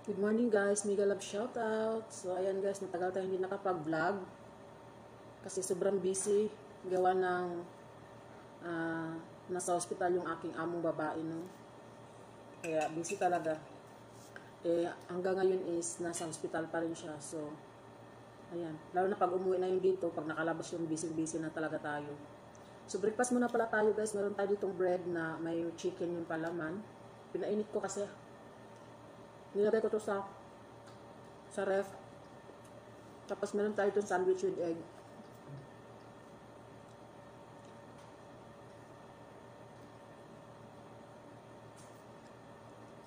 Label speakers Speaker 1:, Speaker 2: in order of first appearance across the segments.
Speaker 1: Good morning guys, Mega Love shoutout. So ayan guys, matagal tayong hindi nakapag-vlog kasi sobrang busy gawa ng nasa hospital yung aking among babae, no. Kaya busy talaga. Hanggang ngayon is nasa hospital pa rin siya. So ayan, lalo na pag umuwi na yung dito, pag nakalabas yung busy na talaga tayo. So breakfast muna pala tayo guys. Meron tayo ditong bread na may chicken yung palaman. Pinainit ko kasi. Nilagay ko to sa ref. Tapos meron tayo itong sandwich with egg.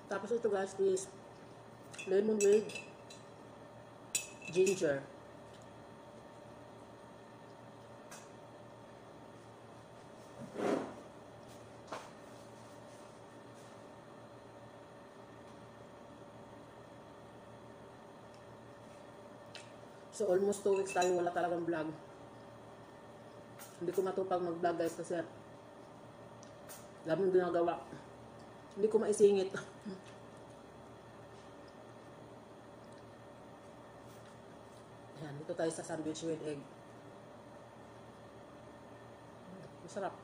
Speaker 1: Tapos ito guys is lemon with ginger. So almost 2 weeks tayo wala talagang vlog. Hindi ko matupag mag-vlog guys kasi daming ginagawa. Hindi ko maisingit. Ayan, dito tayo sa sandwich with egg. Masarap.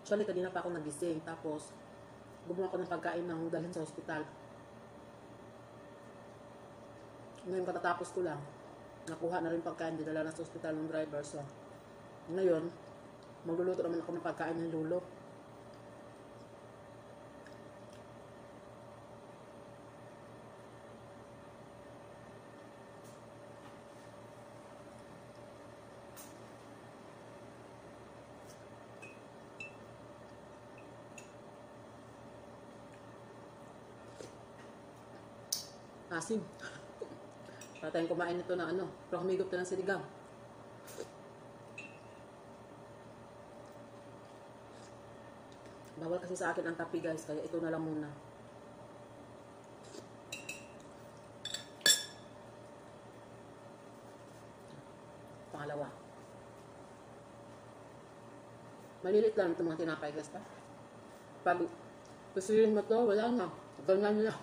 Speaker 1: Actually, kanina pa ako nagising. Tapos, gumawa ko ng pagkain ng dalhin sa hospital. Ngayon, katatapos ko lang. Nakuha na rin pagkain. Dinala na sa hospital ng driver. So, ngayon, magluluto naman ako ng pagkain ng lulo. Asim. Para tayong kumain ito na ano. Pero humigop na ng sinigang. Bawal kasi sa akin ang tapi guys. Kaya ito na lang muna. Pangalawa. Malilit lang itong mga tinapay guys pa. Pag kusirin mo to, wala na. Ganyan nila.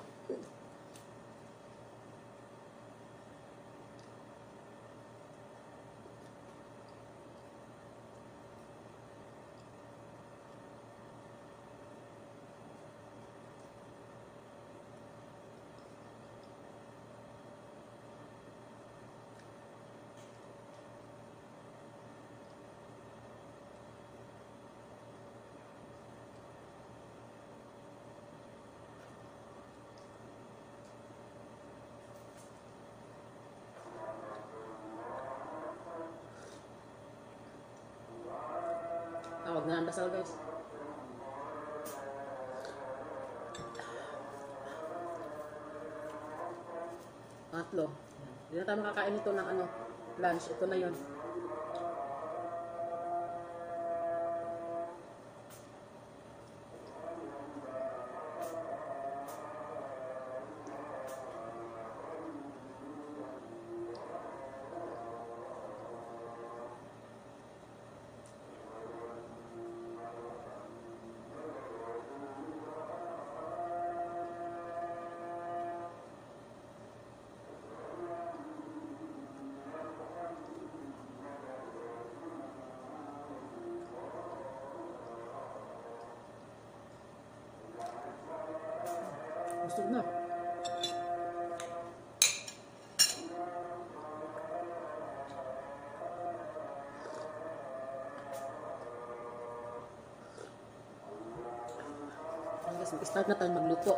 Speaker 1: Tawag na ang dasal guys. Pangatlo. Hindi na tayo makakain ito ng ano, lunch. Ito na yun. Gusto na. Guys, mag-start na tayo magluto.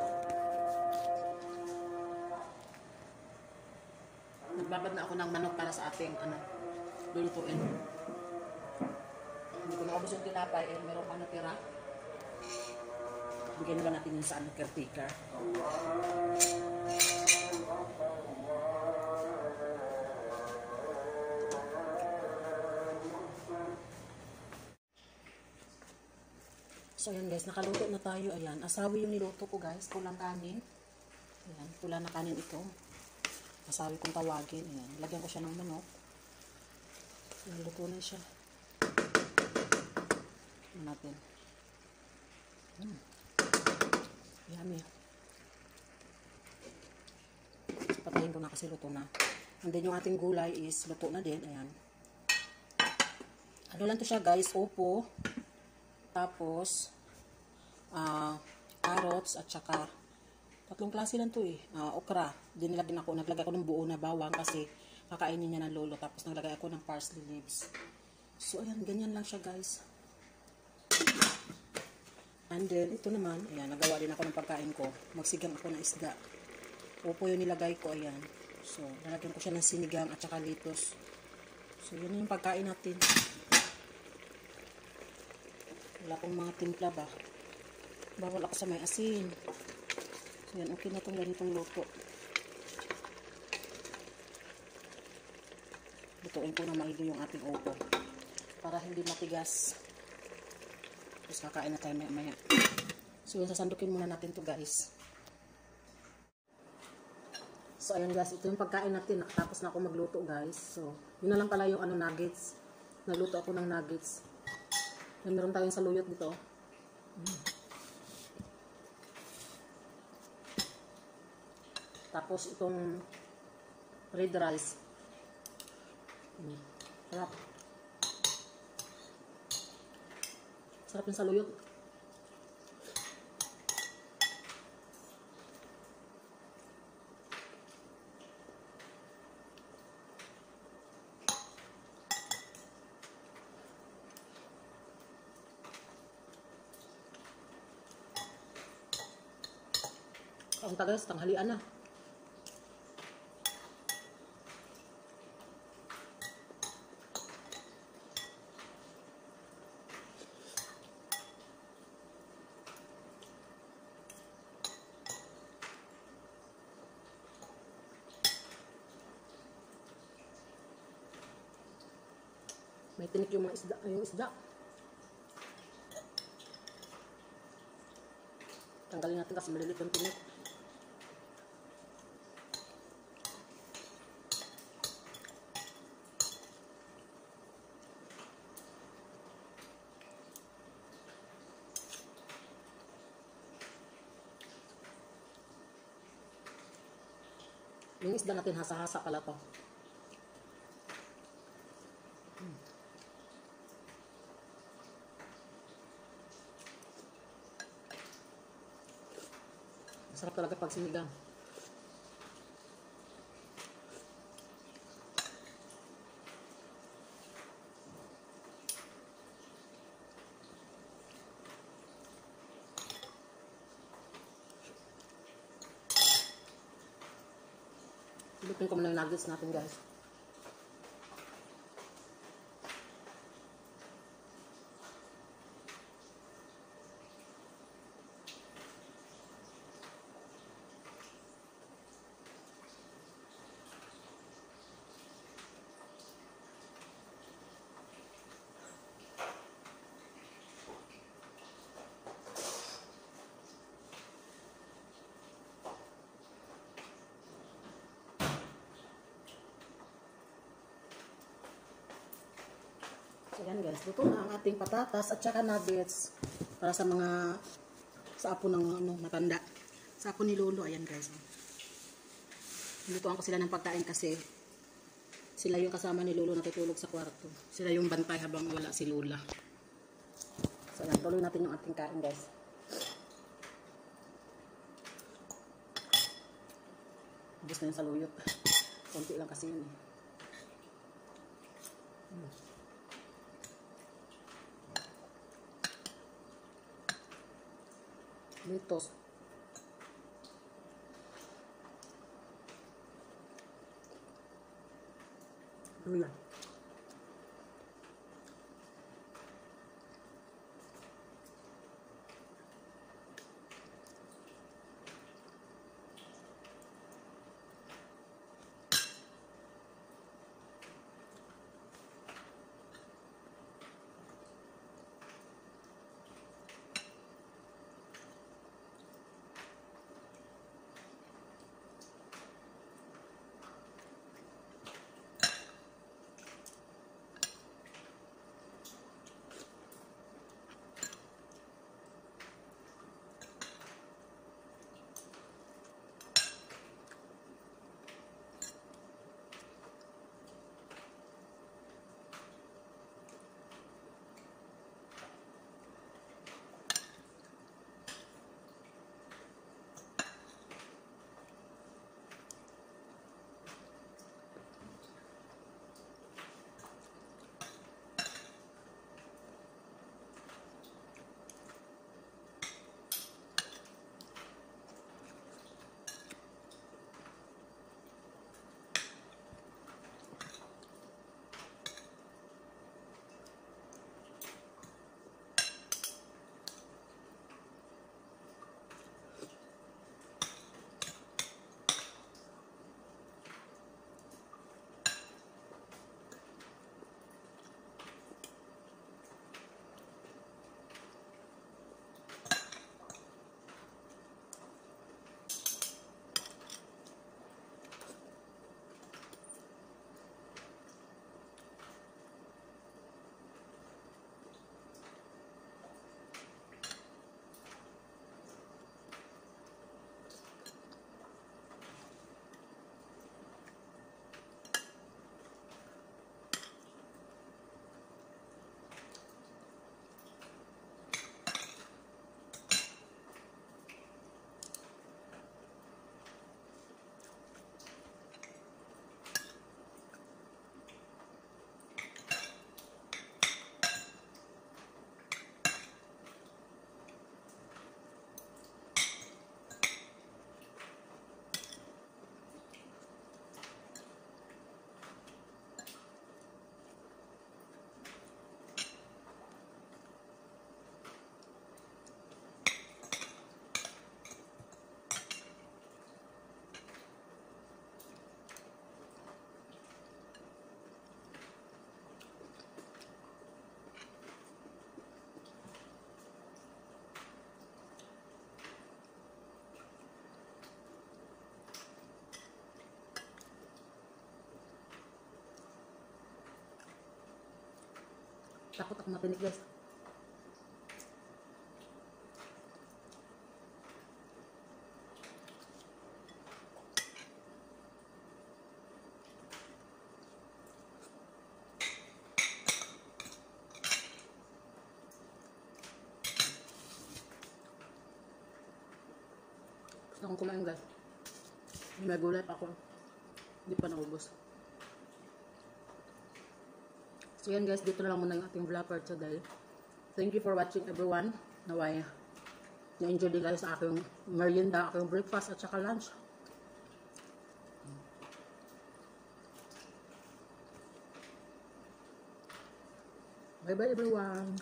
Speaker 1: Nagbabad na ako ng manok para sa ating lulutuin. Hindi ko nakabos yung tinapay. Meron pa natira. Bigyan naman natin yung sa caretaker. So ayan guys, nakaluto na tayo. Ayan, asawi yung niluto ko guys, kulang kanin. Ayan, pula na kanin ito. Masabi kong tawagin. Ayan, lagyan ko siya ng manok. Ayan, luto na siya. Ayan natin. Yummy. Patayin ko na kasi luto na. And then yung ating gulay is luto na din. Ayan. Ano lang to siya guys, upo. Tapos, carrots at saka tatlong klase lang to eh. Okra. Dinilagyan ako. Naglagay ako ng buo na bawang kasi kakainin niya ng lolo. Tapos naglagay ako ng parsley leaves. So ayan, ganyan lang siya guys. And then, ito naman, ayan, nagawa din ako ng pagkain ko. Magsigang ako ng isda. Upo yung nilagay ko, ayan. So, lalagyan ko siya ng sinigang at saka litos. So, yun yung pagkain natin. Wala akong mga timpla ba. Bawal ako sa may asin. So, yan, okay na itong ganitong luto. Lutuin ko na maigi yung ating upo. Para hindi matigas. Tapos kakain na tayo maya. So, yun, sasandukin muna natin to guys. So, ayan guys, ito yung pagkain natin. Nakatapos na ako magluto guys. So, yun na lang pala yung nuggets. Nagluto ako ng nuggets. Yan, meron tayong saluyot dito. Tapos, itong red rice. Sarap. Sarap yung saluyot. Ang tagas, tanghalian na. May tinik yung mga isda, yung isda. Tanggalin natin kasi malilit yung tinik. Yung isda natin hasa-hasa pala to. Masarap talaga pag sinigang. Ilipin ko muna yung nuggets natin guys. So yan guys, luto na ang ating patatas at saka nuggets para sa mga sa apo ng matanda. Sa apo ni Lolo, ayan guys. Lutuan ko sila ng pagkain kasi sila yung kasama ni Lolo natutulog sa kwarto. Sila yung bantay habang wala si Lola. So yan, tuloy natin yung ating kain guys. Ubus na yung saluyot. Konti lang kasi yun eh. Litos. Ano yan? Takot ako matinik guys. Gusto kong kumain guys. May gulay pa ako. Hindi pa naubos. So yan guys, dito na lang muna yung ating vlog for today. Thank you for watching everyone. Naway, na-enjoy din kayo sa aking merienda, aking breakfast at saka lunch. Bye bye everyone.